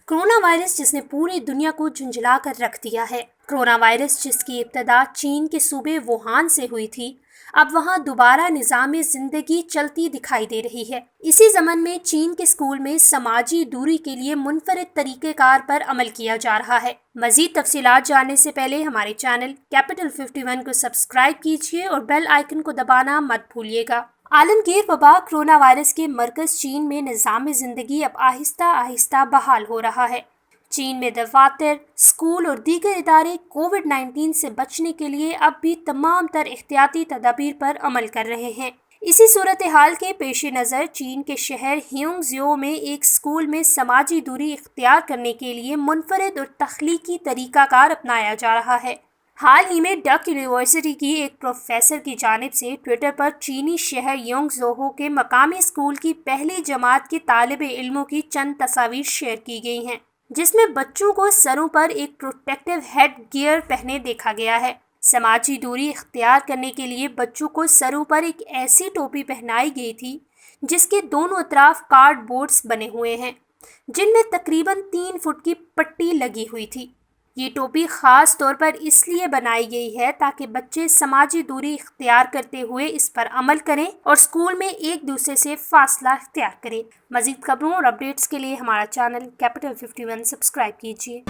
Corona virus जिसने पूरी दुनिया को झुंझला कर रख दिया है। कोरोना वायरस जिसकी इब्तदा चीन के सूबे वुहान से हुई थी, अब वहां दोबारा निज़ाम जिंदगी चलती दिखाई दे रही है। इसी ज़मन में चीन के स्कूल में समाजी दूरी के लिए मुनफरिद तरीक़ेकार पर अमल किया जा रहा है। मज़ीद तफसीलात जानने से पहले हमारे चैनल कैपिटल 51 को सब्सक्राइब कीजिए और बेल आइकन को दबाना मत भूलिएगा। आलमगीर वबा कोरोना वायरस के मरकज़ चीन में निज़ाम ज़िंदगी अब आहिस्ता आहिस्ता बहाल हो रहा है। चीन में दफातर, स्कूल और दीगर इदारे कोविड-19 से बचने के लिए अब भी तमाम तर एहतियाती तदाबीर पर अमल कर रहे हैं। इसी सूरत हाल के पेश नज़र चीन के शहर ह्यूंगज़ियो में एक स्कूल में समाजी दूरी इख्तियार करने के लिए मुनफरिद और तख्लीकी तरीक़ाकार अपनाया जा रहा है। हाल ही में डक यूनिवर्सिटी की एक प्रोफेसर की जानिब से ट्विटर पर चीनी शहर ह्यूंगज़ियो के मकामी स्कूल की पहली जमात के तालिब इल्मों की चंद तस्वीर शेयर की गई हैं, जिसमें बच्चों को सरों पर एक प्रोटेक्टिव हेड गियर पहने देखा गया है। समाजी दूरी इख्तियार करने के लिए बच्चों को सरों पर एक ऐसी टोपी पहनाई गई थी जिसके दोनों अतराफ कार्डबोर्ड्स बने हुए हैं, जिनमें तकरीबन 3 फुट की पट्टी लगी हुई थी। ये टोपी ख़ास तौर पर इसलिए बनाई गई है ताकि बच्चे समाजी दूरी इख्तियार करते हुए इस पर अमल करें और स्कूल में एक दूसरे से फासला इख्तियार करें। मज़ीद खबरों और अपडेट्स के लिए हमारा चैनल कैपिटल 51 सब्सक्राइब कीजिए।